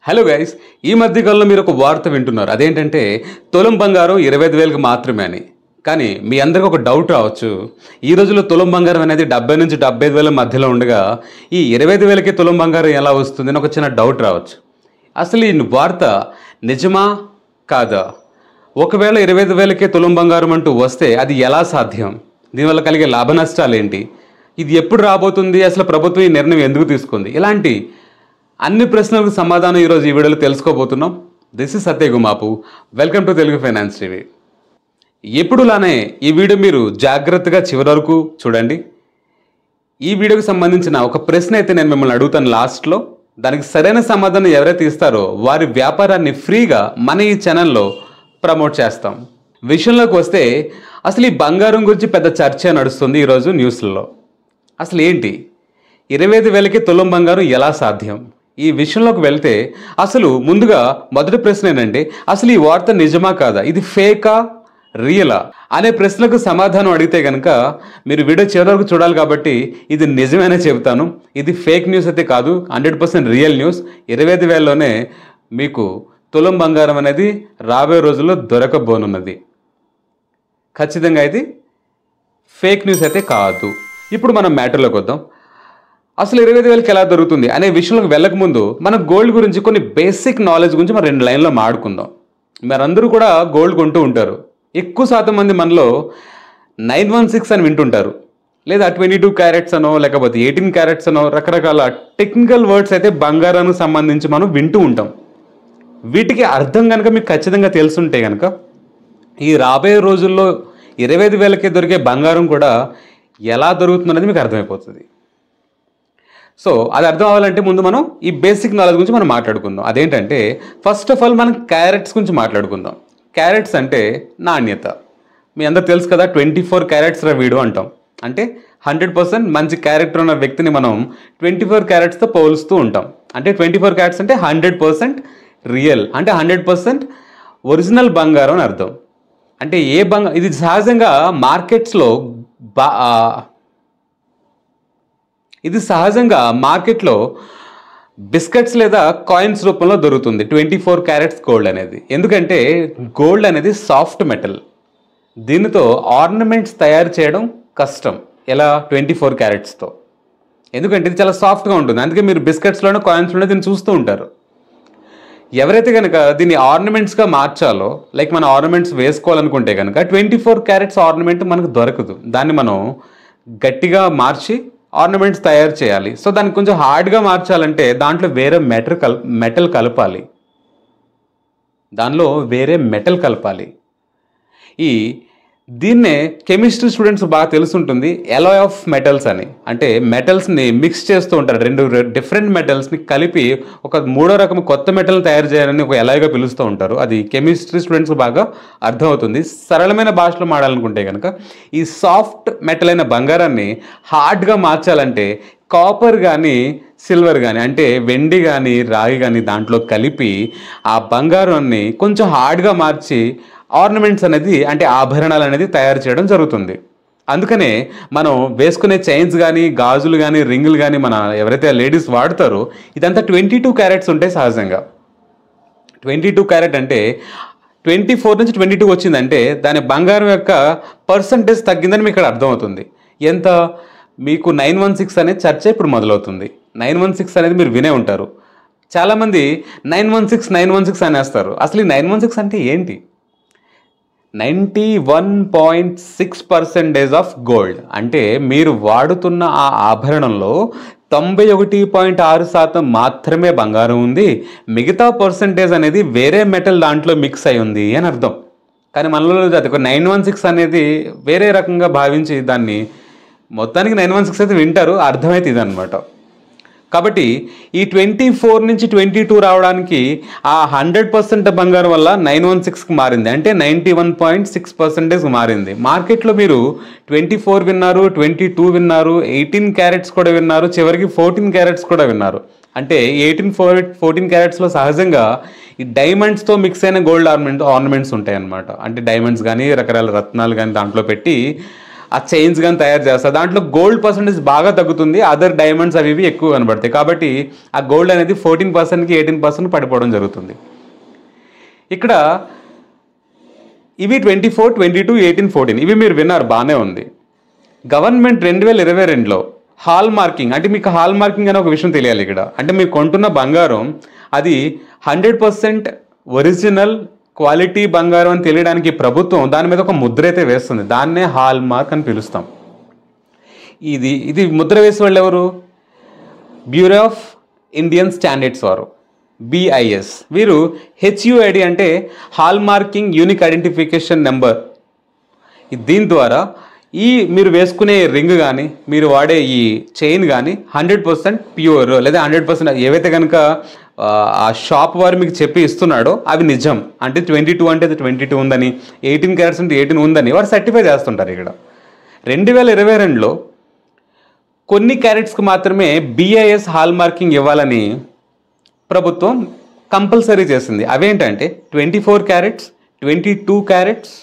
Hello guys, ఈ మధ్య కాలంలో మీరు ఒక వార్త వింటున్నారు. అదేంటంటే తులం బంగారం 25,000కి మాత్రమే అని. కానీ మీ అందరికి ఒక డౌట్ రావచ్చు. ఈ రోజుల్లో తులం బంగారం అనేది 70 నుంచి 75,000 మధ్యలో ఉండగా ఈ 25,000కి తులం బంగారం ఎలా వస్తుంది అని ఒక చిన్న డౌట్ రావచ్చు. అసలు ఈ వార్త నిజమా కాదా? ఒకవేళ 25,000కే తులం బంగారం అంటూ వస్తే అది ఎలా సాధ్యం? దీనివల్ల కలిగే లాభ నష్టాలు ఏంటి? ఇది ఎప్పుడు రాబోతుంది? అసలు ప్రభుత్వం ఈ నిర్ణయం ఎందుకు తీసుకుంది? ఇలాంటి అన్ని ప్రశ్నలకు సమాధానం ఈరోజు ఈ వీడియోలో తెలుసుకోబోతున్నాం. This is Satyagumapu. Welcome to Telugu finance TV. ఎప్పుడులానే ఈ వీడియో మీరు జాగ్రత్తగా చివరి వరకు చూడండి. ఈ వీడియోకి సంబంధించిన ఒక ప్రశ్న అయితే నేను మిమ్మల్ని అడుగుతాను లాస్ట్లో. దానికి సరైన సమాధానం ఎవరైతే ఇస్తారో వారి వ్యాపారాన్ని ఫ్రీగా మన ఈ ఛానల్లో ప్రమోట్ చేస్తాం. విషయంలోకి వస్తే అసలు ఈ బంగారం గురించి పెద్ద చర్చ నడుస్తుంది ఈరోజు న్యూస్లలో. అసలు ఏంటి 25,000కి తులం బంగారం ఎలా సాధ్యం? ఈ విషయంలోకి వెళ్తే అసలు ముందుగా మొదటి ప్రశ్న ఏంటంటే అసలు ఈ వార్త నిజమా కాదా? ఇది ఫేకా రియలా అనే ప్రశ్నలకు సమాధానం అడిగితే కనుక మీరు వీడియో చివరి వరకు చూడాలి. కాబట్టి ఇది నిజమేనే చెబుతాను. ఇది ఫేక్ న్యూస్ అయితే కాదు, 100% రియల్ న్యూస్. 25,000లోనే మీకు తులం బంగారం అనేది రాబోయే రోజుల్లో దొరకబోనున్నది. ఖచ్చితంగా ఇది ఫేక్ న్యూస్ అయితే కాదు. ఇప్పుడు మనం మ్యాటర్లోకి వద్దాం. అసలు 25,000కి ఎలా దొరుకుతుంది అనే విషయంలోకి వెళ్ళకముందు మనం గోల్డ్ గురించి కొన్ని బేసిక్ నాలెడ్జ్ గురించి మనం 2 లైన్లో మాట్లాడుకుందాం. మీరందరూ కూడా గోల్డ్ కొంటూ ఉంటారు. ఎక్కువ శాతం మంది మనలో 916 అని వింటుంటారు, లేదా 22 క్యారెట్స్ అనో లేకపోతే 18 క్యారెట్స్ అనో రకరకాల టెక్నికల్ వర్డ్స్ అయితే బంగారానికి సంబంధించి మనం వింటూ ఉంటాం. వీటికి అర్థం కనుక మీకు ఖచ్చితంగా తెలుసుంటే కనుక ఈ రాబోయే రోజుల్లో 25,000కి దొరికే బంగారం కూడా ఎలా దొరుకుతుందనేది మీకు అర్థమైపోతుంది. సో అది అర్థం అవ్వాలంటే ముందు మనం ఈ బేసిక్ నాలెడ్జ్ గురించి మనం మాట్లాడుకుందాం. అదేంటంటే ఫస్ట్ ఆఫ్ ఆల్ మనం క్యారెట్స్ గురించి మాట్లాడుకుందాం. క్యారెట్స్ అంటే నాణ్యత. మీ అందరూ తెలుసు కదా, 24 క్యారెట్స్ వీడు అంటాం. అంటే 100% మంచి క్యారెక్టర్ ఉన్న వ్యక్తిని మనం 24 క్యారెట్స్తో పోలుస్తూ ఉంటాం. అంటే 24 క్యారెట్స్ అంటే 100% రియల్, అంటే 100% ఒరిజినల్ బంగారం అని అర్థం. అంటే ఏ ఇది సహజంగా మార్కెట్స్లో మార్కెట్లో బిస్కెట్స్ లేదా కాయిన్స్ రూపంలో దొరుకుతుంది 24 క్యారెట్స్ గోల్డ్ అనేది. ఎందుకంటే గోల్డ్ అనేది సాఫ్ట్ మెటల్. దీనితో ఆర్నమెంట్స్ తయారు చేయడం కష్టం. ఎలా? 24 క్యారెట్స్తో. ఎందుకంటే ఇది చాలా సాఫ్ట్గా ఉంటుంది. అందుకే మీరు బిస్కెట్స్లోనే కాయిన్స్లోనే దీన్ని చూస్తూ ఉంటారు. ఎవరైతే కనుక దీన్ని ఆర్నమెంట్స్గా మార్చాలో, లైక్ మన ఆర్నమెంట్స్ వేసుకోవాలనుకుంటే కనుక 24 క్యారెట్స్ ఆర్నమెంట్ మనకు దొరకదు. దాన్ని మనం గట్టిగా మార్చి ఆర్నమెంట్స్ తయారు చేయాలి. సో దాన్ని కొంచెం హార్డ్గా మార్చాలంటే దాంట్లో వేరే మెటల్ కలపాలి. దీన్నే కెమిస్ట్రీ స్టూడెంట్స్ బాగా తెలుసుంటుంది, ఎలాయ్ ఆఫ్ మెటల్స్ అని. అంటే మెటల్స్ని మిక్స్ చేస్తూ ఉంటారు. 2 డిఫరెంట్ మెటల్స్ని కలిపి ఒక 3వ రకం కొత్త మెటల్ తయారు చేయాలని ఒక ఎలాయ్గా పిలుస్తూ ఉంటారు. అది కెమిస్ట్రీ స్టూడెంట్స్ బాగా అర్థమవుతుంది. సరళమైన భాషలో మాట్లాడాలనుకుంటే కనుక ఈ సాఫ్ట్ మెటల్ అయిన బంగారాన్ని హార్డ్గా మార్చాలంటే కాపర్ కానీ సిల్వర్ కానీ, అంటే వెండి కానీ రాగి కానీ దాంట్లో కలిపి ఆ బంగారాన్ని కొంచెం హార్డ్గా మార్చి ఆర్నమెంట్స్ అనేది, అంటే ఆభరణాలు అనేది తయారు చేయడం జరుగుతుంది. అందుకనే మనం వేసుకునే చైన్స్ కానీ గాజులు కానీ రింగులు కానీ మన ఎవరైతే లేడీస్ వాడతారో ఇదంతా 22 క్యారెట్స్ ఉంటాయి సహజంగా. 22 క్యారెట్ అంటే 24 నుంచి 22 వచ్చిందంటే దాని బంగారం యొక్క పర్సంటేజ్ తగ్గిందని మీకు ఇక్కడ అర్థమవుతుంది. ఎంత? మీకు 916 అనే చర్చ ఇప్పుడు మొదలవుతుంది. 916 అనేది మీరు వినే ఉంటారు. చాలామంది 916 అనేస్తారు. అసలు ఈ 916 అంటే ఏంటి? 91.6% ఆఫ్ గోల్డ్. అంటే మీరు వాడుతున్న ఆ ఆభరణంలో 91.6% మాత్రమే బంగారం ఉంది. మిగతా పర్సంటేజ్ అనేది వేరే మెటల్ దాంట్లో మిక్స్ అయి ఉంది అని అర్థం. కానీ మనలో అది 916 అనేది వేరే రకంగా భావించి దాన్ని మొత్తానికి 916 అయితే వింటారు, అర్థమైతే ఇదనమాట. కాబట్టి ఈ 24 నుంచి 22 రావడానికి ఆ 100% బంగారం వల్ల 916కి మారింది. అంటే 91.6% మారింది. మార్కెట్లో మీరు 24 విన్నారు, 22 విన్నారు, 18 క్యారెట్స్ కూడా విన్నారు, చివరికి 14 క్యారెట్స్ కూడా విన్నారు. అంటే 14 క్యారెట్స్లో సహజంగా ఈ డైమండ్స్తో మిక్స్ అయిన గోల్డ్ ఆర్నమెంట్స్ ఉంటాయి అన్నమాట. అంటే డైమండ్స్ కానీ రకరకాల రత్నాలు కానీ దాంట్లో పెట్టి ఆ చైన్స్ కానీ తయారు చేస్తారు. దాంట్లో గోల్డ్ పర్సెంటేజ్ బాగా తగ్గుతుంది, అదర్ డైమండ్స్ అవి ఇవి ఎక్కువ కనబడతాయి. కాబట్టి ఆ గోల్డ్ అనేది 14%కి 18% పడిపోవడం జరుగుతుంది. ఇక్కడ ఇవి 24, 22, 18, 14 ఇవి మీరు విన్నారు, బాగానే ఉంది. గవర్నమెంట్ 2022లో హాల్ మార్కింగ్, అంటే మీకు హాల్ మార్కింగ్ అనే ఒక విషయం తెలియాలి ఇక్కడ. అంటే మీరు కొంటున్న బంగారం అది 100% ఒరిజినల్ క్వాలిటీ బంగారం అని తెలియడానికి ప్రభుత్వం దాని మీద ఒక ముద్ర అయితే వేస్తుంది. దాన్నే హాల్ మార్క్ అని పిలుస్తాం. ఇది ముద్ర వేసే వాళ్ళు ఎవరు? బ్యూరో ఆఫ్ ఇండియన్ స్టాండర్డ్స్ వారు, BIS. వీరు HUID అంటే hall marking unique identification number. దీని ద్వారా ఈ మీరు వేసుకునే రింగ్ కానీ మీరు వాడే ఈ చైన్ కానీ 100% ప్యూర్ లేదా 100% ఏవైతే కనుక ఆ షాప్ వారు మీకు చెప్పి ఇస్తున్నాడో అవి నిజం. అంటే 22 అంటే 22 ఉందని, 18 క్యారెట్స్ అంటే 18 ఉందని వారు సర్టిఫై చేస్తుంటారు. ఇక్కడ 2022లో కొన్ని క్యారెట్స్కి మాత్రమే BIS హాల్ మార్కింగ్ ఇవ్వాలని ప్రభుత్వం కంపల్సరీ చేసింది. అవేంటంటే 24 carats, 22 carats,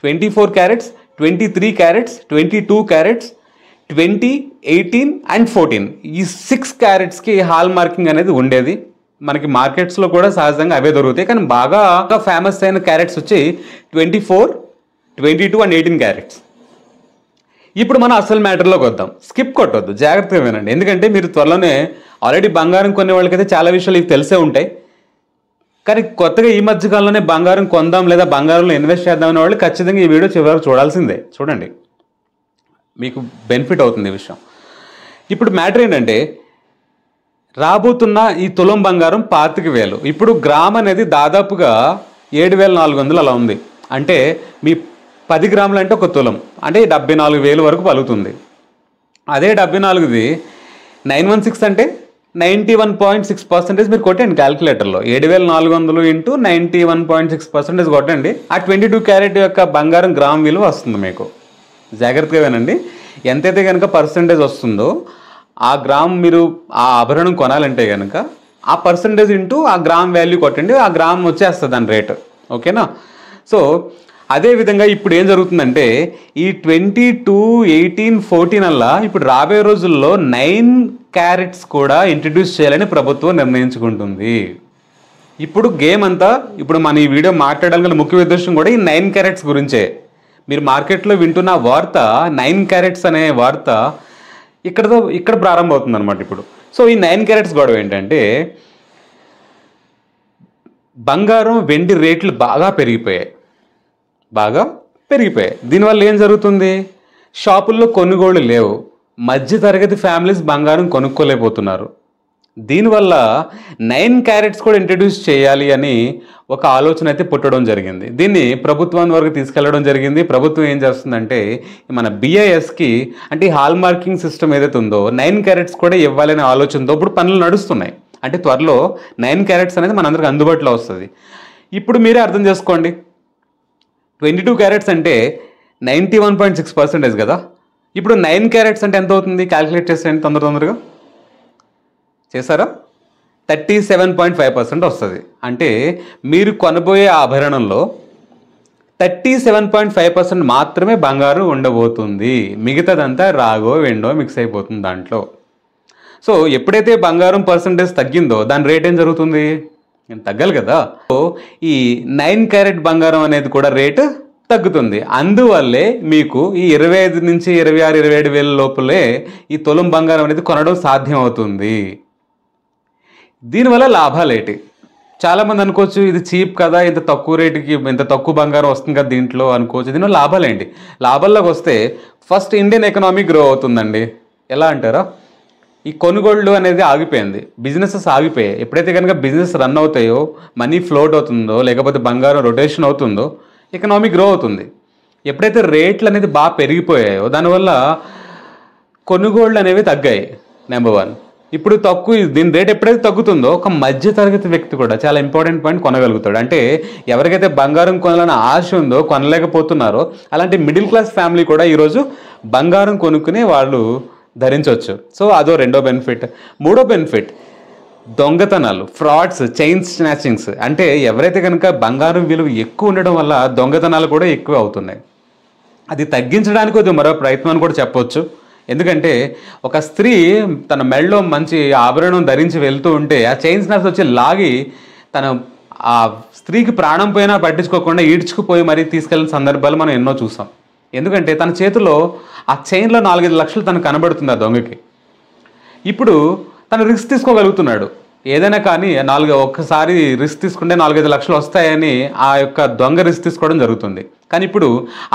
24 carats, 23 carats, 22 carats, 20, 18 and 14 ఈ 6 క్యారెట్స్కి హాల్ మార్కింగ్ అనేది ఉండేది. మనకి మార్కెట్స్లో కూడా సహజంగా అవే దొరుకుతాయి. కానీ బాగా ఫేమస్ అయిన క్యారెట్స్ వచ్చి 24, 22 అండ్ 18 క్యారెట్స్. ఇప్పుడు మనం అసలు మ్యాటర్లోకి వద్దాం. స్కిప్ కొట్టొద్దు, జాగ్రత్తగా వినండి. ఎందుకంటే మీరు త్వరలోనే ఆల్రెడీ బంగారం కొనే వాళ్ళకైతే చాలా విషయాలు ఇవి తెలిసే ఉంటాయి. కానీ కొత్తగా ఈ మధ్యకాలంలోనే బంగారం కొందాం లేదా బంగారంలో ఇన్వెస్ట్ చేద్దామనే వాళ్ళు ఖచ్చితంగా ఈ వీడియో చివరికి చూడాల్సిందే. చూడండి, మీకు బెనిఫిట్ అవుతుంది ఈ విషయం. ఇప్పుడు మ్యాటర్ ఏంటంటే రాబోతున్న ఈ తులం బంగారం 25,000. ఇప్పుడు గ్రామ్ అనేది దాదాపుగా 7,400 అలా ఉంది. అంటే మీ 10 గ్రాములు అంటే ఒక తులం అంటే 74,000 వరకు పలుకుతుంది. అదే 74ది 916 అంటే 91.6% మీరు కొట్టండి క్యాల్కులేటర్లో. 7,400 ఇంటూ 91.6% కొట్టండి. ఆ 22 క్యారెట్ యొక్క బంగారం గ్రామ్ విలువ వస్తుంది మీకు. జాగ్రత్తగా వినండి. ఎంతైతే కనుక పర్సంటేజ్ వస్తుందో ఆ గ్రామ్ మీరు ఆ ఆభరణం కొనాలంటే కనుక ఆ పర్సంటేజ్ ఇంటూ ఆ గ్రామ్ వాల్యూ కొట్టండి, ఆ గ్రామ్ వచ్చేస్తుంది దాని రేటు. ఓకేనా? సో అదేవిధంగా ఇప్పుడు ఏం జరుగుతుందంటే ఈ 22, 18, 14 అలా ఇప్పుడు రాబోయే రోజుల్లో 9 క్యారెట్స్ కూడా ఇంట్రడ్యూస్ చేయాలని ప్రభుత్వం నిర్ణయించుకుంటుంది. ఇప్పుడు గేమ్ అంతా, ఇప్పుడు మన ఈ వీడియో మాట్లాడగల ముఖ్య ఉద్దేశం కూడా ఈ 9 క్యారెట్స్ గురించే. మీరు మార్కెట్లో వింటున్న వార్త 9 క్యారెట్స్ అనే వార్త ఇక్కడ ప్రారంభమవుతుంది అనమాట ఇప్పుడు. సో ఈ 9 క్యారెట్స్ గొడవ ఏంటంటే బంగారం వెండి రేట్లు బాగా పెరిగిపోయాయి. దీనివల్ల ఏం జరుగుతుంది? షాపుల్లో కొనుగోళ్లు లేవు, మధ్యతరగతి ఫ్యామిలీస్ బంగారం కొనుక్కోలేకపోతున్నారు. దీనివల్ల 9 క్యారెట్స్ కూడా ఇంట్రడ్యూస్ చేయాలి అని ఒక ఆలోచన అయితే పుట్టడం జరిగింది. దీన్ని ప్రభుత్వం వరకు తీసుకెళ్లడం జరిగింది. ప్రభుత్వం ఏం చేస్తుందంటే మన BISకి అంటే హాల్ మార్కింగ్ సిస్టమ్ ఏదైతే ఉందో 9 క్యారెట్స్ కూడా ఇవ్వాలనే ఆలోచనతో ఇప్పుడు పనులు నడుస్తున్నాయి. అంటే త్వరలో 9 క్యారెట్స్ అనేది మనందరికి అందుబాటులో వస్తుంది. ఇప్పుడు మీరే అర్థం చేసుకోండి, 22 క్యారెట్స్ అంటే 91.6% కదా. ఇప్పుడు 9 క్యారెట్స్ అంటే ఎంత అవుతుంది? క్యాలిక్యులేట్ చేసేయండి తొందరగా. చేశారా? 37.5% వస్తుంది. అంటే మీరు కొనబోయే ఆభరణంలో 37.5% మాత్రమే బంగారం ఉండబోతుంది. మిగతాదంతా రాగో వెండో మిక్స్ అయిపోతుంది దాంట్లో. సో ఎప్పుడైతే బంగారం పర్సంటేజ్ తగ్గిందో దాని రేట్ ఏం జరుగుతుంది? తగ్గాలి కదా. సో ఈ 9 క్యారెట్ బంగారం అనేది కూడా రేటు తగ్గుతుంది. అందువల్లే మీకు ఈ 25 నుంచి 26, 27 వేల లోపలే ఈ తులం బంగారం అనేది కొనడం సాధ్యం అవుతుంది. దీనివల్ల లాభాలేటి? చాలామంది అనుకోవచ్చు ఇది చీప్ కదా, ఇంత తక్కువ రేటుకి ఇంత తక్కువ బంగారం వస్తుంది కదా దీంట్లో అనుకోవచ్చు. దీనివల్ల లాభాలేంటి? లాభాల్లోకి వస్తే ఫస్ట్ ఇండియన్ ఎకనామీ గ్రో అవుతుందండి. ఎలా అంటారా? ఈ కొనుగోళ్లు అనేది ఆగిపోయింది, బిజినెసెస్ ఆగిపోయాయి. ఎప్పుడైతే కనుక బిజినెస్ రన్ అవుతాయో, మనీ ఫ్లోట్ అవుతుందో, లేకపోతే బంగారం రొటేషన్ అవుతుందో ఎకనామీ గ్రో అవుతుంది. ఎప్పుడైతే రేట్లు అనేది బాగా పెరిగిపోయాయో దానివల్ల కొనుగోళ్లు అనేవి తగ్గాయి. నెంబర్ 1. ఇప్పుడు దీని రేట్ ఎప్పుడైతే తగ్గుతుందో ఒక మధ్య తరగతి వ్యక్తి కూడా చాలా ఇంపార్టెంట్ పాయింట్ కొనగలుగుతాడు. అంటే ఎవరికైతే బంగారం కొనాలని ఆశ ఉందో కొనలేకపోతున్నారో అలాంటి మిడిల్ క్లాస్ ఫ్యామిలీ కూడా ఈరోజు బంగారం కొనుక్కుని వాళ్ళు ధరించవచ్చు. సో అదో రెండో బెనిఫిట్. మూడో బెనిఫిట్ దొంగతనాలు, ఫ్రాడ్స్, చైన్ స్నాచింగ్స్. అంటే ఎవరైతే కనుక బంగారం విలువ ఎక్కువ ఉండడం వల్ల దొంగతనాలు కూడా ఎక్కువ అవుతున్నాయి. అది తగ్గించడానికి కొద్దిగా మరో ప్రయత్నం అని కూడా చెప్పొచ్చు. ఎందుకంటే ఒక స్త్రీ తన మెడలో మంచి ఆభరణం ధరించి వెళ్తూ ఉంటే ఆ చైన్ స్నాప్స్ వచ్చి లాగి తన ఆ స్త్రీకి ప్రాణం పోయినా పట్టించుకోకుండా ఈడ్చుకుపోయి మరీ తీసుకెళ్ళిన సందర్భాలు మనం ఎన్నో చూసాం. ఎందుకంటే తన చేతిలో ఆ చైన్లో 4-5 లక్షలు తనకు కనబడుతుంది ఆ దొంగకి. ఇప్పుడు తను రిస్క్ తీసుకోగలుగుతున్నాడు. ఏదైనా కానీ ఒక్కసారి రిస్క్ తీసుకుంటే 4-5 లక్షలు వస్తాయని ఆ యొక్క దొంగ రిస్క్ తీసుకోవడం జరుగుతుంది. కానీ ఇప్పుడు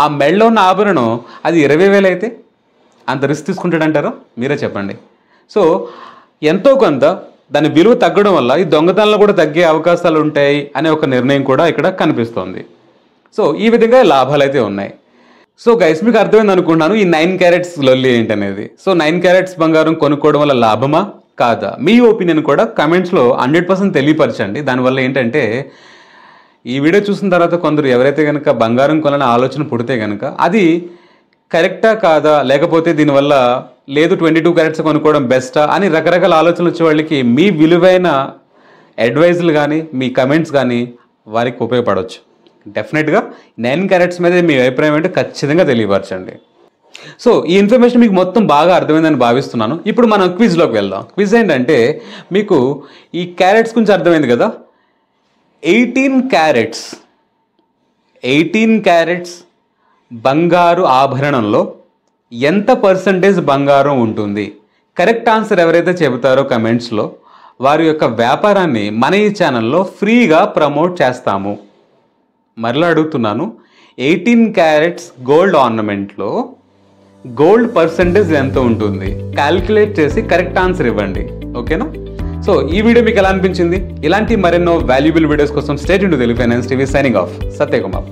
ఆ మెడలో ఉన్న ఆభరణం అది 20,000 అయితే అంత రిస్క్ తీసుకుంటాడంటారా? మీరే చెప్పండి. సో ఎంతో కొంత దాని విలువ తగ్గడం వల్ల ఈ దొంగతనాలు కూడా తగ్గే అవకాశాలు ఉంటాయి అనే ఒక నిర్ణయం కూడా ఇక్కడ కనిపిస్తోంది. సో ఈ విధంగా లాభాలు అయితే ఉన్నాయి. సో గైస్, మీకు అర్థమైంది అనుకుంటున్నాను ఈ 9 క్యారెట్స్ లొల్లి ఏంటనేది. సో 9 క్యారెట్స్ బంగారం కొనుక్కోవడం వల్ల లాభమా కాదా, మీ ఒపీనియన్ కూడా కమెంట్స్లో 100% తెలియపరచండి. దానివల్ల ఏంటంటే ఈ వీడియో చూసిన తర్వాత కొందరు ఎవరైతే కనుక బంగారం కొనాలని ఆలోచన పుడితే కనుక అది కరెక్టా కాదా, లేకపోతే దీనివల్ల లేదు 22 క్యారెట్స్ కొనుక్కోవడం బెస్టా అని రకరకాల ఆలోచనలు వచ్చే వాళ్ళకి మీ విలువైన అడ్వైజులు కానీ మీ కమెంట్స్ కానీ వారికి ఉపయోగపడవచ్చు. డెఫినెట్గా 9 క్యారెట్స్ మీద మీ అభిప్రాయం అంటే ఖచ్చితంగా తెలియపరచండి. సో ఈ ఇన్ఫర్మేషన్ మీకు మొత్తం బాగా అర్థమైందని భావిస్తున్నాను. ఇప్పుడు మనం క్విజ్లోకి వెళ్దాం. క్విజ్ ఏంటంటే మీకు ఈ క్యారెట్స్ గురించి అర్థమైంది కదా. 18 క్యారెట్స్ బంగారు ఆభరణంలో ఎంత పర్సంటేజ్ బంగారం ఉంటుంది? కరెక్ట్ ఆన్సర్ ఎవరైతే చెబుతారో కమెంట్స్లో వారి యొక్క వ్యాపారాన్ని మన ఈ ఛానల్లో ఫ్రీగా ప్రమోట్ చేస్తాము. మరలా అడుగుతున్నాను, 18 క్యారెట్స్ గోల్డ్ ఆర్నమెంట్లో గోల్డ్ పర్సంటేజ్ ఎంత ఉంటుంది? క్యాల్కులేట్ చేసి కరెక్ట్ ఆన్సర్ ఇవ్వండి. ఓకేనా? సో ఈ వీడియో మీకు ఎలా అనిపించింది? ఇలాంటి మరెన్నో వాల్యుబుల్ వీడియోస్ కోసం stay tuned to Telugu finance TV. Signing off, Satyakumar.